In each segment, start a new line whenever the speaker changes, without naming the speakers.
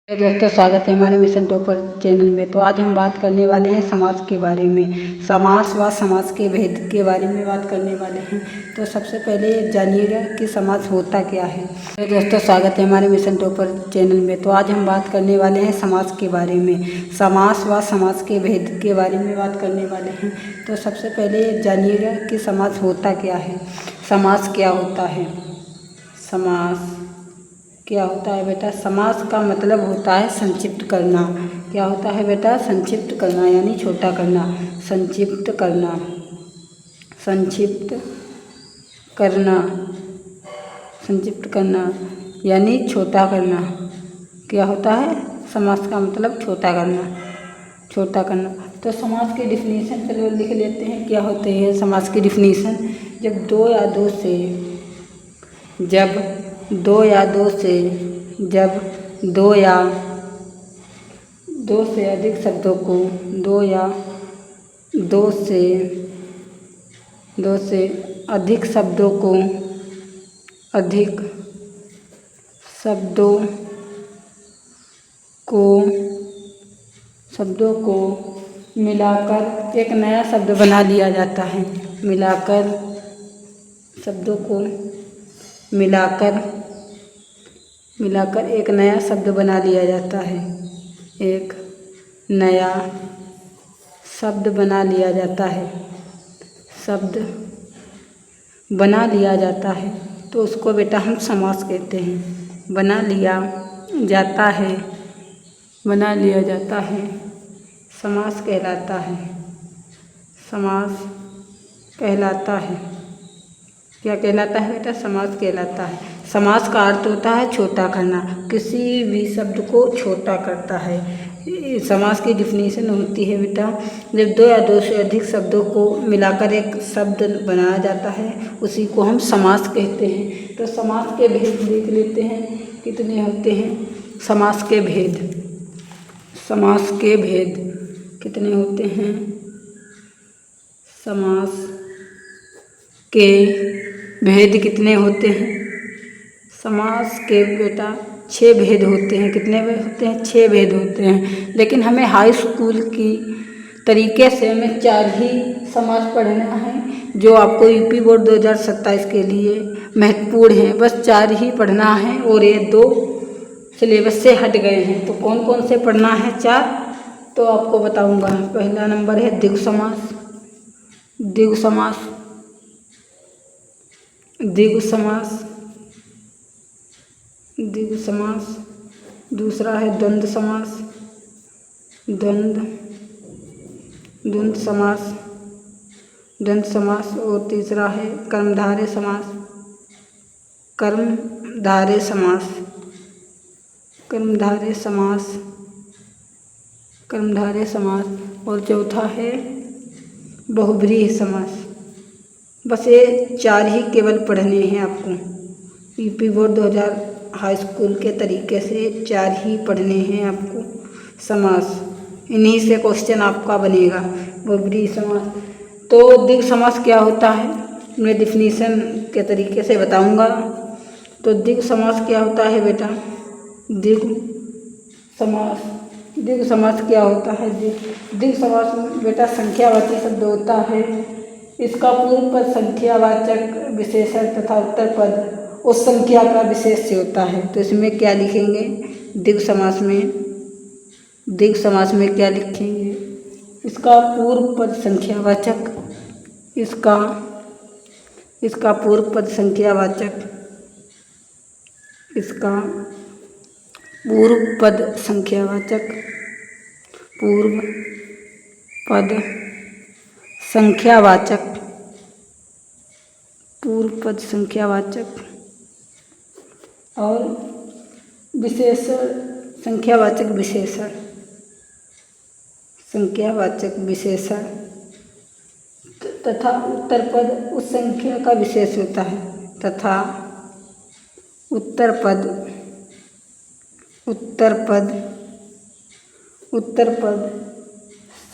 दोस्तों, स्वागत है हमारे मिशन टॉपर चैनल में। तो आज हम बात करने वाले हैं समाज के बारे में। समाज व समाज के भेद के बारे में बात करने वाले हैं। तो सबसे पहले जानिएगा कि समाज होता क्या है। तो दोस्तों, स्वागत है हमारे मिशन टॉपर चैनल में। तो आज हम बात करने वाले हैं समाज के बारे में। समाज व समाज के भेद के बारे में बात करने वाले हैं। तो सबसे पहले जानिएगा कि समाज होता क्या है। समाज क्या होता है। समाज क्या होता है बेटा। समाज का मतलब होता है संक्षिप्त करना। क्या होता है बेटा। संक्षिप्त करना यानी छोटा करना। संक्षिप्त करना, संक्षिप्त करना, संक्षिप्त करना यानी छोटा करना। क्या होता है। समाज का मतलब छोटा करना, छोटा करना। तो समाज की डिफिनीशन चलो लिख लेते हैं। क्या होते हैं समाज की डिफिनीशन। जब दो या दो से अधिक शब्दों को दो से अधिक शब्दों को मिलाकर एक नया शब्द बना लिया जाता है। मिलाकर एक नया शब्द बना लिया जाता है। एक नया शब्द बना लिया जाता है। शब्द बना लिया जाता है तो उसको बेटा हम समास कहते हैं। बना लिया जाता है समास कहलाता है। समास कहलाता है। क्या कहलाता है बेटा। समास कहलाता है। समास का अर्थ होता है छोटा करना। किसी भी शब्द को छोटा करता है। समास की डिफिनीशन होती है बेटा, जब दो या दो से अधिक शब्दों को मिलाकर एक शब्द बनाया जाता है उसी को हम समास कहते हैं। तो समास के भेद देख लेते हैं कितने होते हैं। समास के भेद कितने होते हैं। समास के भेद कितने होते हैं। समास के बेटा 6 भेद होते हैं। कितने भेद होते हैं। 6 भेद होते हैं। लेकिन हमें हाई स्कूल की तरीके से हमें 4 ही समास पढ़ना है जो आपको यूपी बोर्ड 2027 के लिए महत्वपूर्ण है। बस 4 ही पढ़ना है और ये 2 सिलेबस से हट गए हैं। तो कौन कौन से पढ़ना है 4 तो आपको बताऊंगा। पहला नंबर है द्विगु समास। दूसरा है द्वंद्व समास और तीसरा है कर्मधारय समास और चौथा है बहुब्रीहि समास। बस ये 4 ही केवल पढ़ने हैं आपको। यूपी बोर्ड 2000 हाई स्कूल के तरीके से 4 ही पढ़ने हैं आपको समास। इन्हीं से क्वेश्चन आपका बनेगा। बहुब्रीहि समास। तो द्विगु समास क्या होता है मैं डिफिनीशन के तरीके से बताऊंगा। तो द्विगु समास क्या होता है बेटा। द्विगु समास क्या होता है। द्विगु समास में बेटा संख्यावाची शब्द होता है। इसका पूर्व पद संख्यावाचक विशेषण तथा उत्तर पद उस संख्या का विशेष से होता है। तो इसमें क्या लिखेंगे। द्विगु समास में क्या लिखेंगे। इसका पूर्व पद संख्यावाचक, इसका पूर्व पद संख्यावाचक, पूर्व पद संख्यावाचक और संख्यावाचक विशेषण तथा उत्तर पद उस संख्या का विशेष होता है। तथा उत्तर पद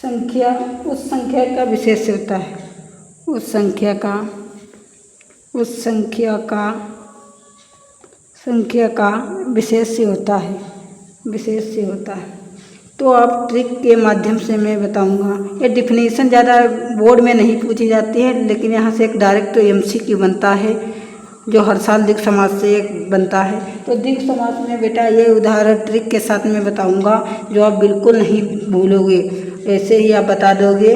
संख्या उस संख्या का विशेष होता है। उस संख्या का विशेष होता है। विशेष से होता है। तो आप ट्रिक के माध्यम से मैं बताऊंगा। ये डिफिनीशन ज़्यादा बोर्ड में नहीं पूछी जाती है, लेकिन यहाँ से एक डायरेक्ट MCQ बनता है जो हर साल द्विग समास से एक बनता है। तो द्विग समास में बेटा ये उदाहरण ट्रिक के साथ में बताऊंगा जो आप बिल्कुल नहीं भूलोगे, ऐसे ही आप बता दोगे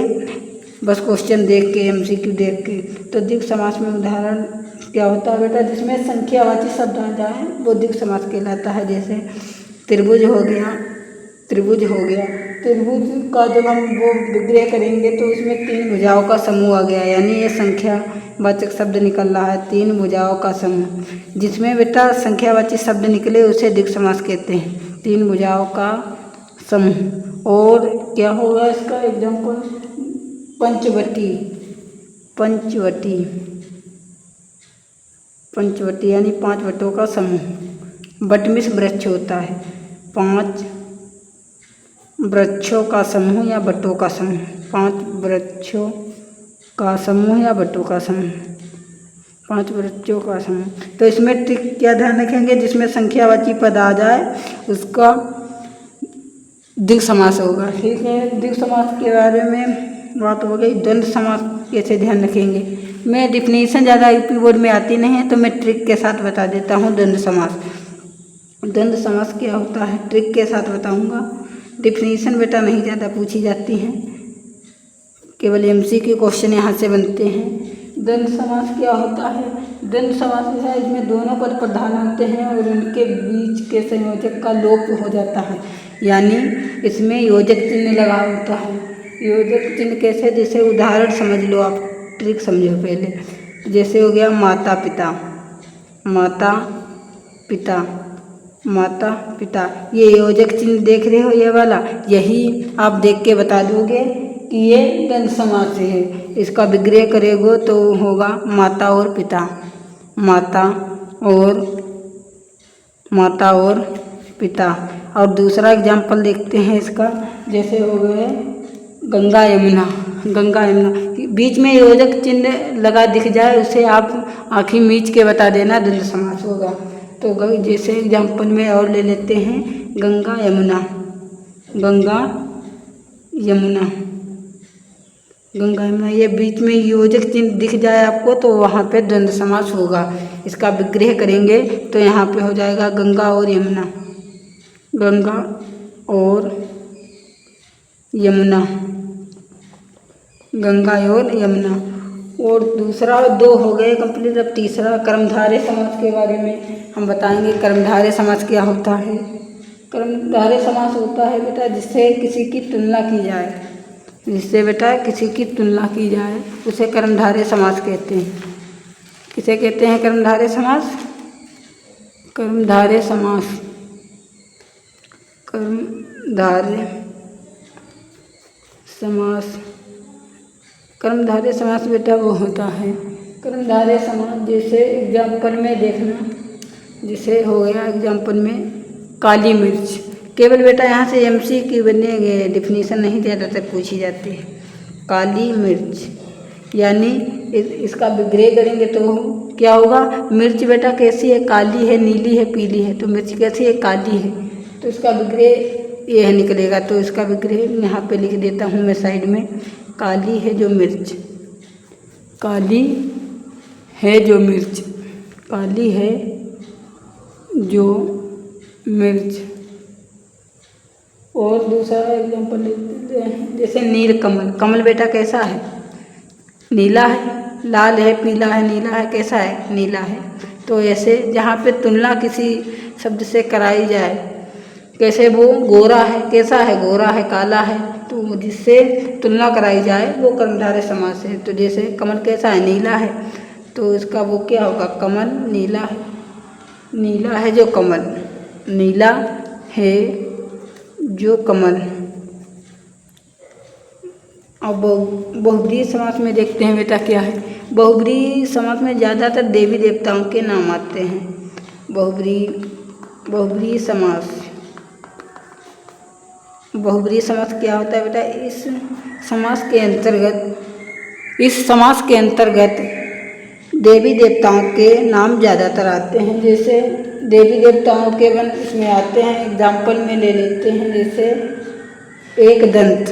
बस क्वेश्चन देख के, MCQ देख के। तो द्विग समास में उदाहरण क्या होता है बेटा, जिसमें संख्यावाची शब्द आ जाए वो द्विग समास कहलाता है। जैसे त्रिभुज हो गया, त्रिभुज हो गया। त्रिभुज का जब हम वो विग्रह करेंगे तो उसमें 3 भुजाओं का समूह आ गया, यानी ये संख्यावाचक शब्द निकल रहा है, 3 भुजाओं का समूह। जिसमें बेटा संख्यावाची शब्द निकले उसे द्विग समास कहते हैं, 3 भुजाओं का समूह। और क्या होगा इसका एग्जाम्पल, पंचवटी, पंचवटी, पंचवटी यानी 5 वटों का समूह। बटमिश वृक्ष होता है, 5 वृक्षों का समूह या बटों का समूह, 5 वृक्षों का समूह या बटों का समूह, 5 वृक्षों का समूह। तो इसमें ट्रिक क्या ध्यान रखेंगे, जिसमें संख्यावाची पद आ जाए उसका द्विग समास होगा। ठीक है, द्विग समास के बारे में बात हो गई। द्वंद्व समास कैसे ध्यान रखेंगे, मैं डिफिनीशन ज़्यादा यूपी बोर्ड में आती नहीं है तो मैं ट्रिक के साथ बता देता हूँ। द्वंद्व समास, द्वंद्व समास क्या होता है ट्रिक के साथ बताऊँगा। डिफिनीशन बेटा नहीं ज़्यादा पूछी जाती हैं, केवल MCQ क्वेश्चन यहाँ से बनते हैं। द्वंद्व समास क्या होता है, द्वंद्व समास है इसमें दोनों पद प्रधान होते हैं और उनके बीच के संयोजक का लोप हो जाता है, यानी इसमें योजक चिन्ह लगा होता है। योजक चिन्ह कैसे, जैसे उदाहरण समझ लो, आप ट्रिक समझो पहले। जैसे हो गया माता पिता, माता पिता, माता पिता, ये योजक चिन्ह देख रहे हो ये वाला, यही आप देख के बता दोगे कि ये द्वंद्व समास है। इसका विग्रह करेगो तो होगा माता और पिता, माता और, माता और पिता। और दूसरा एग्जाम्पल देखते हैं इसका, जैसे हो गए गंगा यमुना, गंगा यमुना, बीच में योजक चिन्ह लगा दिख जाए उसे आप आँखें मीच के बता देना द्वंद्व समास होगा। तो जैसे एग्जाम्पल में और ले लेते हैं, गंगा यमुना, गंगा यमुना, गंगा यमुना, ये बीच में योजक चिन्ह दिख जाए आपको तो वहाँ पे द्वंद्व समास होगा। इसका विग्रह करेंगे तो यहाँ पे हो जाएगा गंगा और यमुना, गंगा और यमुना, गंगा और यमुना। और दूसरा 2 हो गए कंप्लीट। अब तीसरा कर्मधारय समास के बारे में हम बताएंगे। कर्मधारय समास क्या होता है, कर्मधारय समास होता है बेटा जिससे किसी की तुलना की जाए, जिससे बेटा किसी की तुलना की जाए उसे कर्मधारय समास कहते हैं। किसे कहते हैं कर्मधारय समास, कर्मधारय समास, कर्मधारय समास, कर्मधारय समास बेटा वो होता है, कर्मधारय समास जैसे एग्जाम्पल में देखना, जैसे हो गया एग्जाम्पल में काली मिर्च। केवल बेटा यहाँ से MCQ बनेंगे, डिफिनीशन नहीं ज़्यादातर पूछी जाती है। काली मिर्च यानी इसका विग्रह करेंगे तो क्या होगा, मिर्च बेटा कैसी है, काली है, नीली है, पीली है। तो मिर्च कैसी है, काली है, तो इसका विग्रह यह निकलेगा। तो इसका विग्रह यहाँ पे लिख देता हूँ मैं साइड में, काली है जो मिर्च, काली है जो मिर्च, काली है जो मिर्च। और दूसरा एग्जाम्पल लेते हैं, जैसे नीलकमल। कमल बेटा कैसा है, नीला है, लाल है, पीला है, नीला है, कैसा है, नीला है। तो ऐसे जहाँ पे तुलना किसी शब्द से कराई जाए, कैसे वो गोरा है, कैसा है, गोरा है, काला है, तो जिससे तुलना कराई जाए वो कर्मधारय समास है। तो जैसे कमल कैसा है, नीला है, तो इसका वो क्या होगा, कमल नीला है, नीला है जो कमल, नीला है जो कमल। अब बहुब्रीहि समास में देखते हैं बेटा क्या है। बहुब्रीहि समास में ज़्यादातर देवी देवताओं के नाम आते हैं। बहुब्रीहि समास, बहुब्रीहि समास क्या होता है बेटा, इस समास के अंतर्गत देवी देवताओं के नाम ज़्यादातर आते हैं। जैसे देवी देवताओं के वन इसमें आते हैं, एग्जाम्पल में ले लेते हैं। जैसे एक दंत,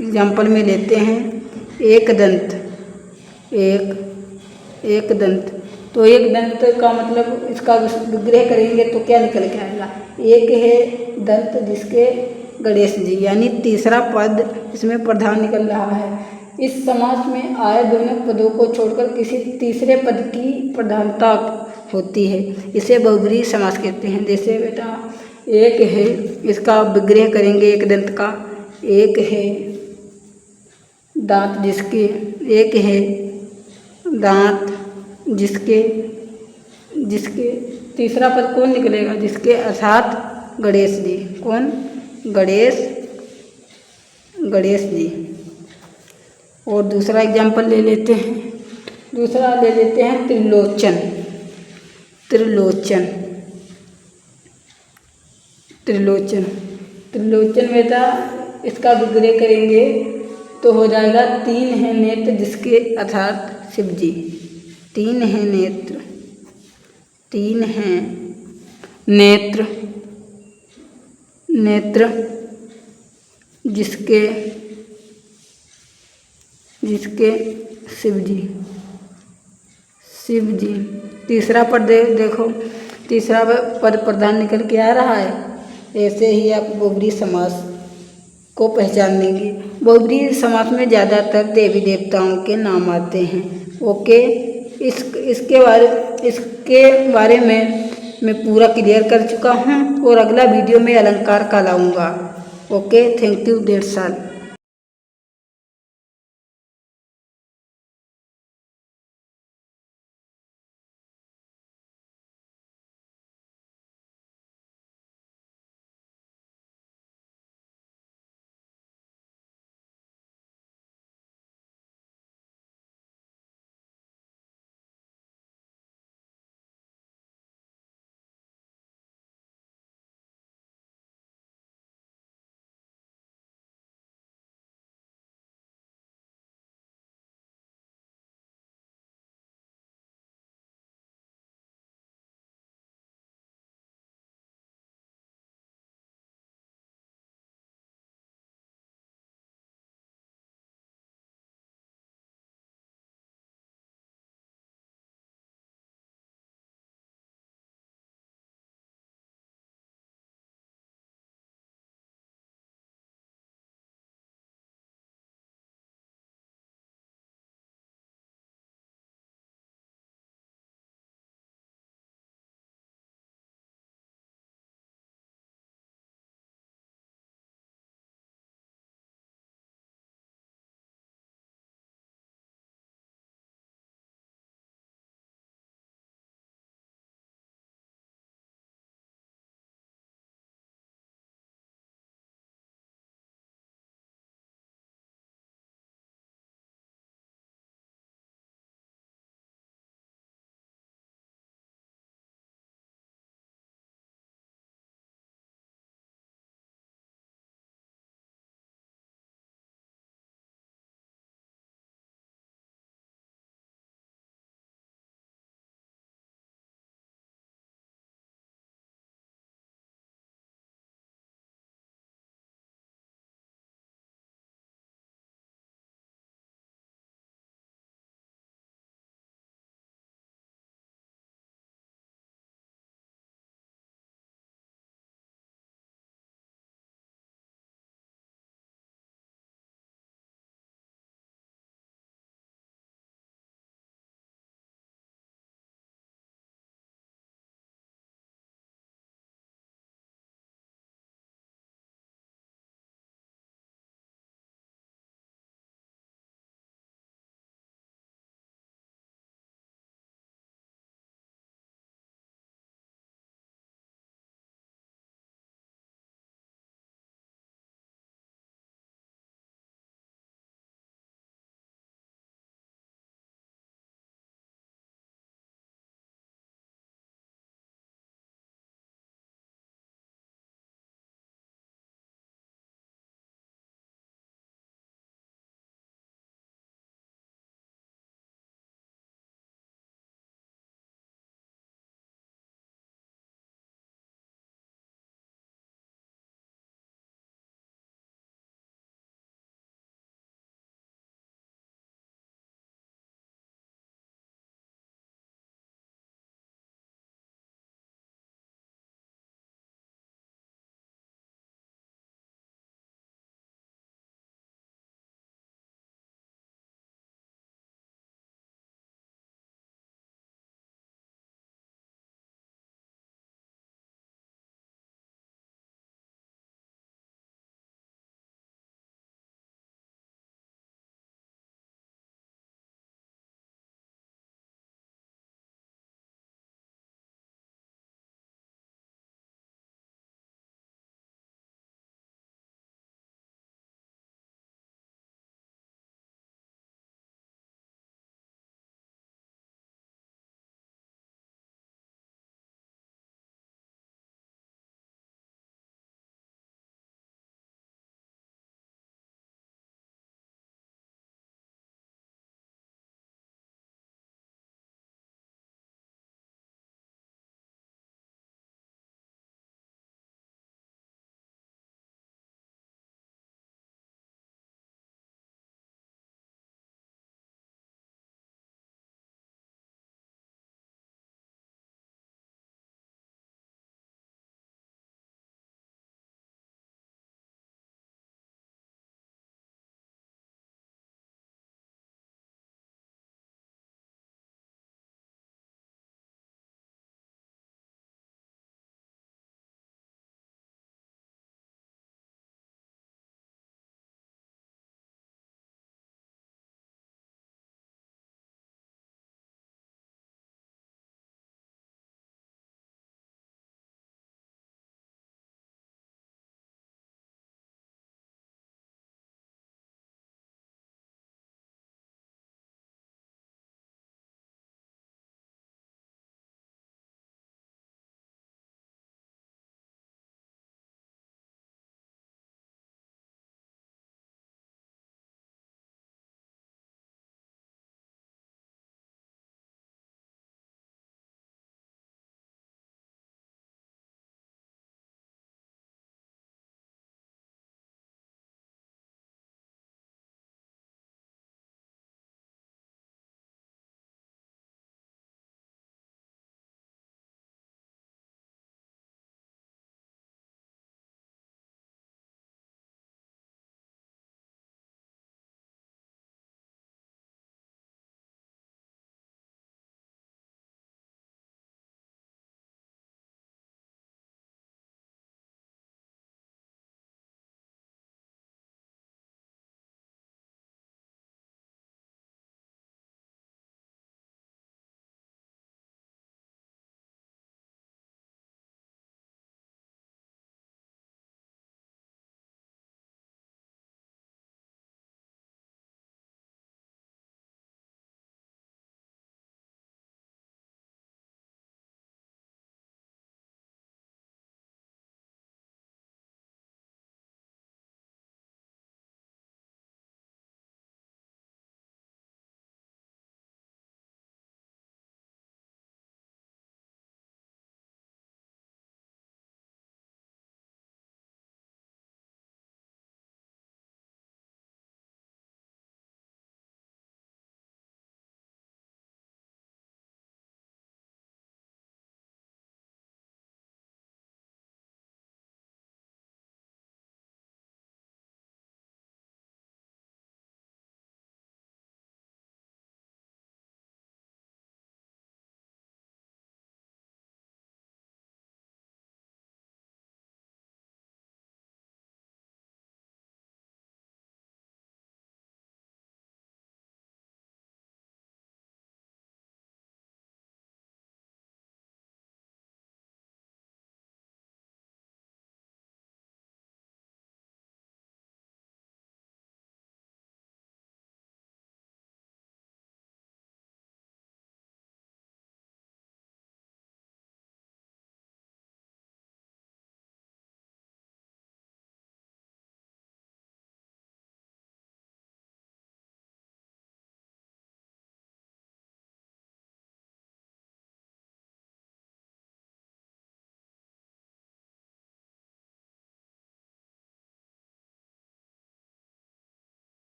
एग्जाम्पल में लेते हैं एक दंत, एक दंत। तो एक दंत का मतलब इसका विग्रह करेंगे तो क्या निकल के आएगा? एक है दंत जिसके गणेश जी, यानी तीसरा पद इसमें प्रधान निकल रहा है। इस समास में आए दोनों पदों को छोड़कर किसी तीसरे पद की प्रधानता होती है, इसे बहुब्रीहि समास कहते हैं। जैसे बेटा एक है, इसका विग्रह करेंगे एक दंत का, एक है दांत जिसके, एक है दांत जिसके तीसरा पद कौन निकलेगा? जिसके, अर्थात गणेश जी। कौन? गणेश जी। और दूसरा एग्जाम्पल ले लेते हैं, दूसरा ले लेते हैं त्रिलोचन। त्रिलोचन बेटा इसका विग्रह करेंगे तो हो जाएगा तीन है नेत्र जिसके, अर्थात शिव जी। तीन है नेत्र जिसके शिव जी। तीसरा पद देखो, तीसरा पद प्रधान निकल के आ रहा है। ऐसे ही आप बहुब्रीहि समास को पहचान लेंगे। बहुब्रीहि समास में ज़्यादातर देवी देवताओं के नाम आते हैं। ओके, इसके बारे में मैं पूरा क्लियर कर चुका हूँ और अगला वीडियो में अलंकार का लाऊंगा। Okay, thank you, that's all.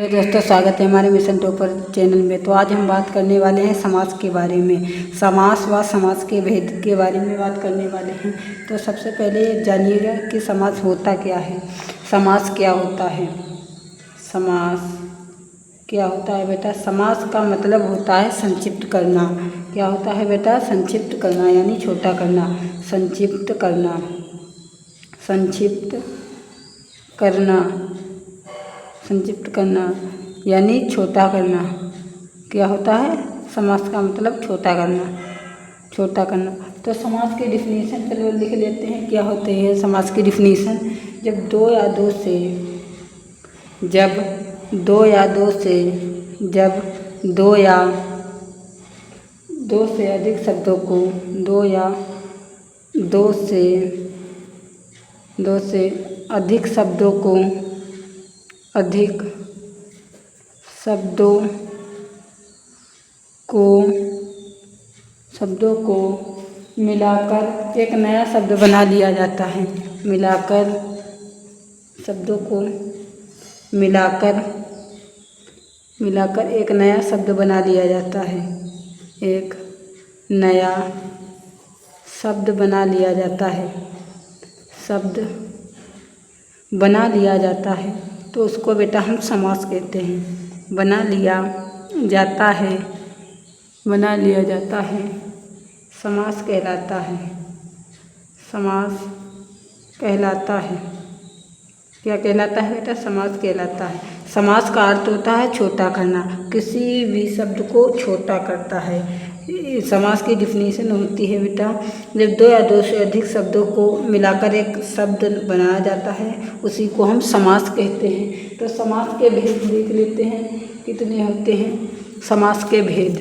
दोस्तों, स्वागत है हमारे मिशन टॉपर चैनल में। तो आज हम बात करने वाले हैं समाज के बारे में। समाज व समाज के भेद के बारे में बात करने वाले हैं। तो सबसे पहले जानिएगा कि समाज होता क्या है। समाज क्या होता है? समाज क्या होता है बेटा? समाज का मतलब होता है संक्षिप्त करना। क्या होता है बेटा? संक्षिप्त करना यानी छोटा करना। संक्षिप्त करना, संक्षिप्त करना, संक्षिप्त करना यानी छोटा करना। क्या होता है? समाज का मतलब छोटा करना, छोटा करना। तो समाज की डिफिनीशन चलो लिख लेते हैं। क्या होते हैं समाज की डिफिनीशन? जब दो या दो से अधिक शब्दों को दो से अधिक शब्दों को मिलाकर एक नया शब्द बना लिया जाता है। मिलाकर एक नया शब्द बना लिया जाता है। एक नया शब्द बना लिया जाता है। शब्द बना लिया जाता है तो उसको बेटा हम समास कहते हैं। बना लिया जाता है समास कहलाता है। समास कहलाता है। क्या कहलाता है बेटा? समास कहलाता है। समास का अर्थ होता है छोटा करना। किसी भी शब्द को छोटा करता है। समास की डिफिनीशन होती है बेटा, जब दो या दो से अधिक शब्दों को मिलाकर एक शब्द बनाया जाता है उसी को हम समास कहते हैं। तो समास के भेद देख लेते हैं कितने होते हैं। समास के भेद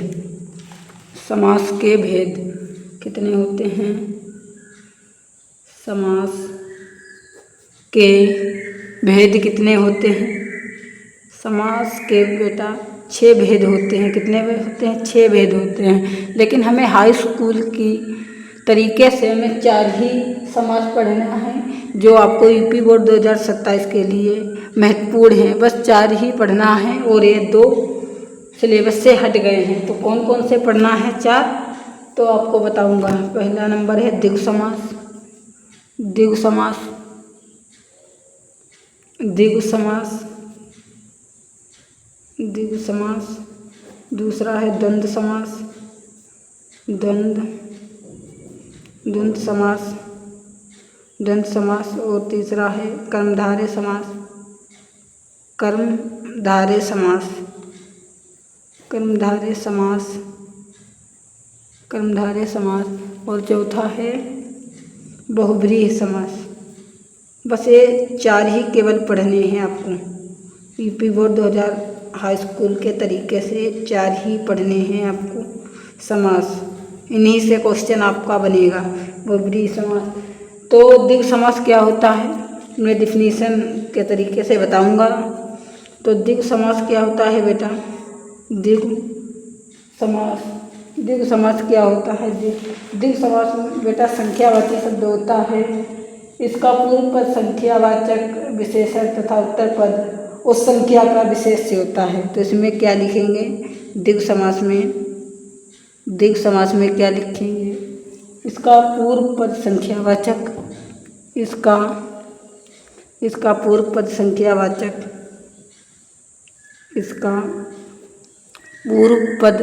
कितने होते हैं? समास के भेद कितने होते हैं? समास के बेटा 6 भेद होते हैं। कितने भेद होते हैं? 6 भेद होते हैं। लेकिन हमें हाई स्कूल की तरीके से हमें 4 ही समास पढ़ना है, जो आपको यूपी बोर्ड 2027 के लिए महत्वपूर्ण है। बस 4 ही पढ़ना है और ये 2 सिलेबस से हट गए हैं। तो कौन कौन से पढ़ना है? 4 तो आपको बताऊंगा। पहला नंबर है द्विगु समास। दूसरा है द्वंद्व समास और तीसरा है कर्मधारय समास और चौथा है बहुब्रीहि समास। बस ये 4 ही केवल पढ़ने हैं आपको। यूपी बोर्ड 2000 हाई स्कूल के तरीके से 4 ही पढ़ने हैं आपको समास। इन्हीं से क्वेश्चन आपका बनेगा। बहुब्रीहि समास। तो द्विगु समास क्या होता है मैं डिफिनीशन के तरीके से बताऊंगा। तो द्विगु समास क्या होता है बेटा? द्विगु समास क्या होता है? द्विगु समास बेटा संख्यावाची शब्द होता है। इसका पूर्व पद संख्यावाचक विशेषण तथा उत्तर पद उस संख्या का विशेष्य होता है। तो इसमें क्या लिखेंगे? द्विगु समास में क्या लिखेंगे? इसका पूर्व पद संख्यावाचक, इसका पूर्व पद संख्यावाचक, पूर्व पद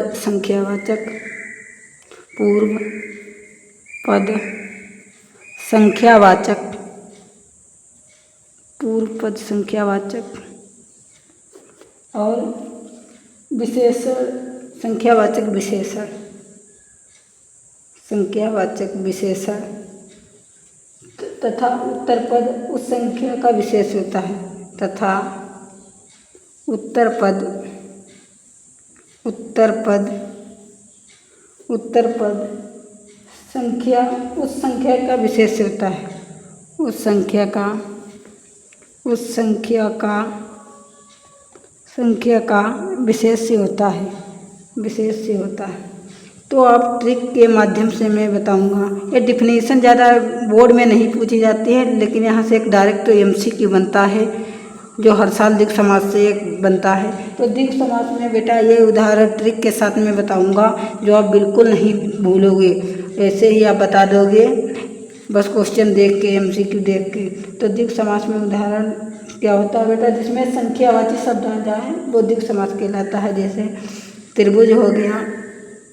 संख्यावाचक और संख्यावाचक विशेषण तथा उत्तर पद उस संख्या का विशेष होता है। तथा उत्तर पद संख्या उस संख्या का विशेष होता है। उस संख्या का विशेष्य होता है। तो आप ट्रिक के माध्यम से मैं बताऊंगा। ये डिफिनीशन ज़्यादा बोर्ड में नहीं पूछी जाती है, लेकिन यहाँ से एक डायरेक्ट MCQ बनता है। जो हर साल द्विग समास से बनता है। तो द्विग समास में बेटा ये उदाहरण ट्रिक के साथ में बताऊंगा जो आप बिल्कुल नहीं भूलोगे, ऐसे ही आप बता दोगे बस क्वेश्चन देख के, MCQ देख के। तो द्विग समास में उदाहरण क्या होता है बेटा, जिसमें संख्यावाची शब्द आ जाए वो द्विग समास कहलाता है। जैसे त्रिभुज हो गया,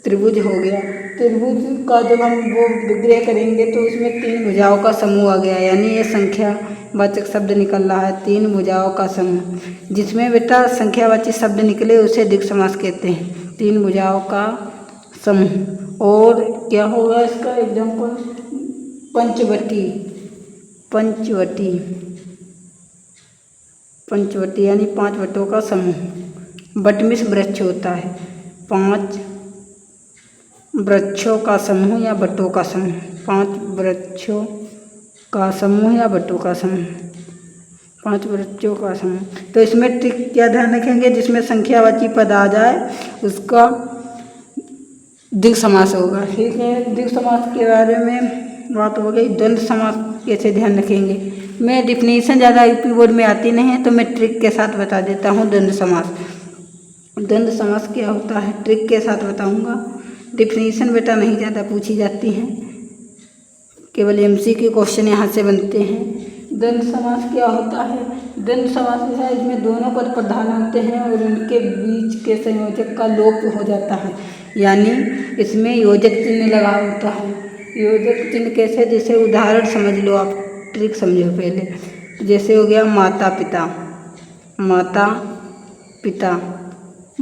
त्रिभुज हो गया। त्रिभुज का जब हम वो विग्रह करेंगे तो उसमें 3 भुजाओं का समूह आ गया, यानी ये संख्यावाचक शब्द निकल रहा है, 3 भुजाओं का समूह। जिसमें बेटा संख्यावाची शब्द निकले उसे द्विग समास कहते हैं, 3 भुजाओं का समूह। और क्या होगा इसका एग्जाम्पल, पंचवटी, पंचवटी, पंचवटी यानी 5 वटों का समूह। बटमिश वृक्ष होता है, 5 वृक्षों का समूह या बटों का समूह, 5 वृक्षों का समूह या बटों का समूह, 5 वृक्षों का समूह। तो इसमें ट्रिक क्या ध्यान रखेंगे, जिसमें संख्यावाची पद आ जाए उसका द्विग समास होगा। ठीक है, द्विग समास के बारे में बात हो गई। द्वंद्व समास कैसे ध्यान रखेंगे, मैं डिफिनीशन ज़्यादा यूपी बोर्ड में आती नहीं है तो मैं ट्रिक के साथ बता देता हूँ। द्वंद्व समास, द्वंद्व समास क्या होता है ट्रिक के साथ बताऊँगा। डिफिनीशन बेटा नहीं ज़्यादा पूछी जाती हैं, केवल MCQ क्वेश्चन यहाँ से बनते हैं। द्वंद्व समास क्या होता है, द्वंद्व समास में है इसमें दोनों पद प्रधान होते हैं और उनके बीच के संयोजक का लोप हो जाता है, यानी इसमें योजक चिन्ह लगा होता है। योजक चिन्ह कैसे, जैसे उदाहरण समझ लो, आप ट्रिक समझो पहले। जैसे हो गया माता पिता, माता पिता,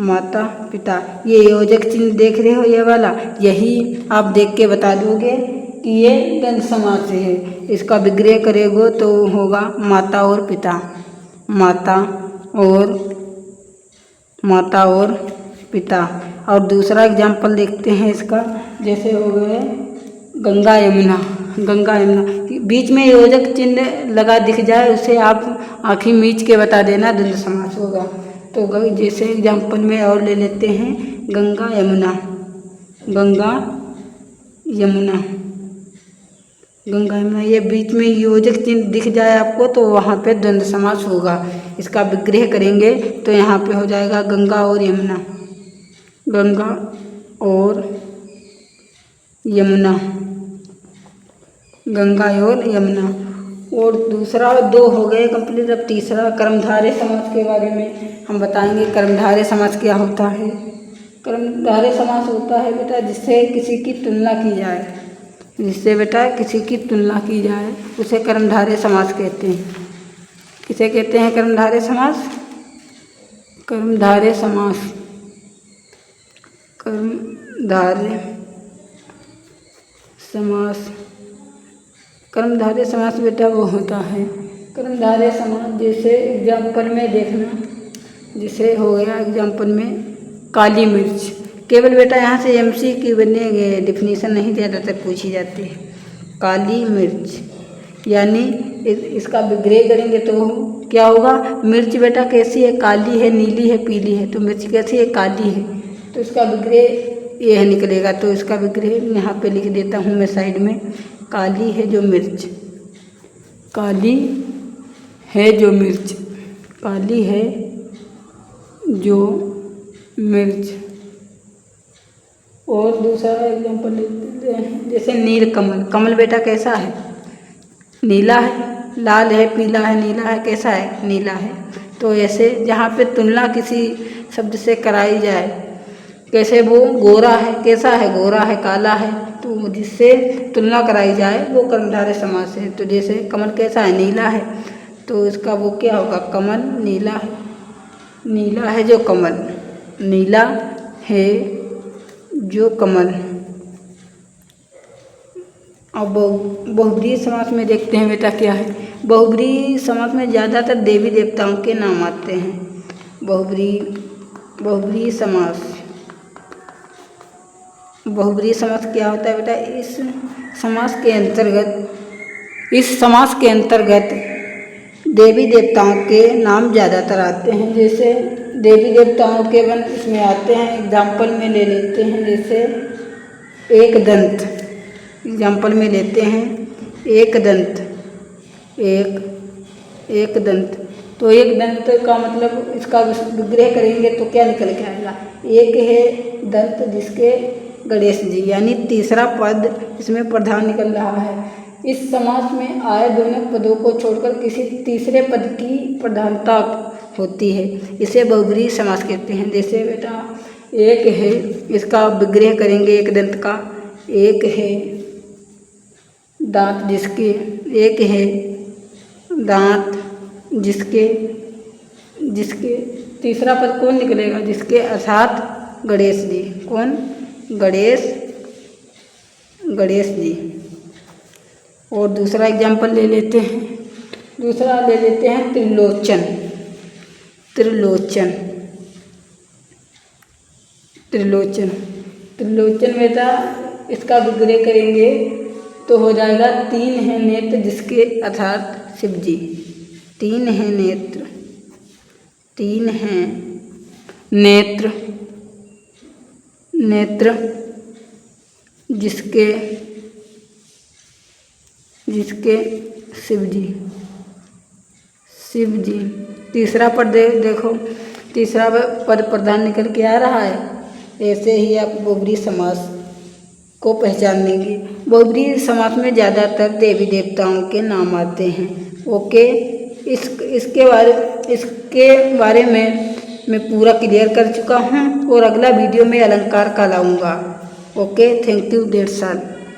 माता पिता, ये योजक चिन्ह देख रहे हो ये वाला, यही आप देख के बता दोगे कि ये द्वंद्व समास है। इसका विग्रह करेगो तो होगा माता और पिता, माता और, माता और पिता। और दूसरा एग्जाम्पल देखते हैं इसका, जैसे हो गए गंगा यमुना, गंगा यमुना, बीच में योजक चिन्ह लगा दिख जाए उसे आप आँखें मीच के बता देना द्वंद्व समास होगा। तो जैसे एग्जाम्पल में और ले लेते हैं गंगा यमुना, गंगा यमुना, गंगा यमुना, ये बीच में योजक चिन्ह दिख जाए आपको तो वहाँ पे द्वंद्व समास होगा। इसका विग्रह करेंगे तो यहाँ पे हो जाएगा गंगा और यमुना, गंगा और यमुना, गंगा और यमुना। और दूसरा 2 हो गए कंप्लीट। अब तीसरा कर्मधारय समास के बारे में हम बताएंगे। कर्मधारय समास क्या होता है, कर्मधारय समास होता है बेटा जिससे किसी की तुलना की जाए, जिससे बेटा किसी की तुलना की जाए उसे कर्मधारय समास कहते हैं। किसे कहते हैं कर्मधारय समास, कर्मधारय समास, कर्मधारय समास, कर्मधारय समास बेटा वो होता है कर्मधारय समास। जैसे एग्जाम्पल में देखना, जैसे हो गया एग्जाम्पल में काली मिर्च, केवल बेटा यहाँ से MCQ बनेंगे, डिफिनीशन नहीं ज़्यादातर पूछी जाती है। काली मिर्च यानी इसका विग्रह करेंगे तो क्या होगा, मिर्च बेटा कैसी है, काली है, नीली है, पीली है। तो मिर्च कैसी है, काली है, तो इसका विग्रह यह निकलेगा। तो इसका विग्रह यहाँ पे लिख देता हूँ मैं साइड में, काली है जो मिर्च, काली है जो मिर्च, काली है जो मिर्च। और दूसरा एग्जाम्पल लेते हैं, जैसे नीलकमल, कमल बेटा कैसा है, नीला है, लाल है, पीला है, नीला है, कैसा है, नीला है। तो ऐसे जहाँ पे तुलना किसी शब्द से कराई जाए, कैसे वो गोरा है, कैसा है, गोरा है, काला है, तो जिससे तुलना कराई जाए वो कर्मधारय समास है। तो जैसे कमल कैसा है, नीला है, तो इसका वो क्या होगा, कमल नीला है, नीला है जो कमल, नीला है जो कमल। अब बहुब्रीहि समास में देखते हैं बेटा क्या है। बहुब्रीहि समास में ज़्यादातर देवी देवताओं के नाम आते हैं। बहुब्रीहि समास, बहुब्रीहि समास क्या होता है बेटा, इस समास के अंतर्गत देवी देवताओं के नाम ज़्यादातर आते हैं। जैसे देवी देवताओं के वन इसमें आते हैं, एग्जाम्पल में ले लेते हैं। जैसे एक दंत, एग्जाम्पल में लेते हैं एक दंत, एक दंत। तो एक दंत का मतलब इसका विग्रह करेंगे तो क्या निकल के आएगा, एक है दंत जिसके गणेश जी, यानी तीसरा पद इसमें प्रधान निकल रहा है। इस समास में आए दोनों पदों को छोड़कर किसी तीसरे पद की प्रधानता होती है, इसे बहुब्रीहि समास कहते हैं। जैसे बेटा एक है, इसका विग्रह करेंगे एक दंत का, एक है दांत जिसके, एक है दांत जिसके, जिसके तीसरा पद कौन निकलेगा, जिसके अर्थात गणेश जी। कौन, गणेश जी। और दूसरा एग्जाम्पल ले लेते हैं, दूसरा ले लेते हैं त्रिलोचन। त्रिलोचन त्रिलोचन त्रिलोचन बेटा इसका विग्रह करेंगे तो हो जाएगा तीन है नेत्र जिसके अर्थात शिव जी। तीन है नेत्र, तीन है नेत्र, नेत्र जिसके, जिसके शिव जी, शिव जी। तीसरा पद देखो, तीसरा पद प्रधान निकल के आ रहा है। ऐसे ही आप बहुब्रीहि समास को पहचान लेंगे। बहुब्रीहि समास में ज़्यादातर देवी देवताओं के नाम आते हैं। ओके, इसके बारे में मैं पूरा क्लियर कर चुका हूँ और अगला वीडियो में अलंकार का लाऊंगा। Okay, thank you, that's all.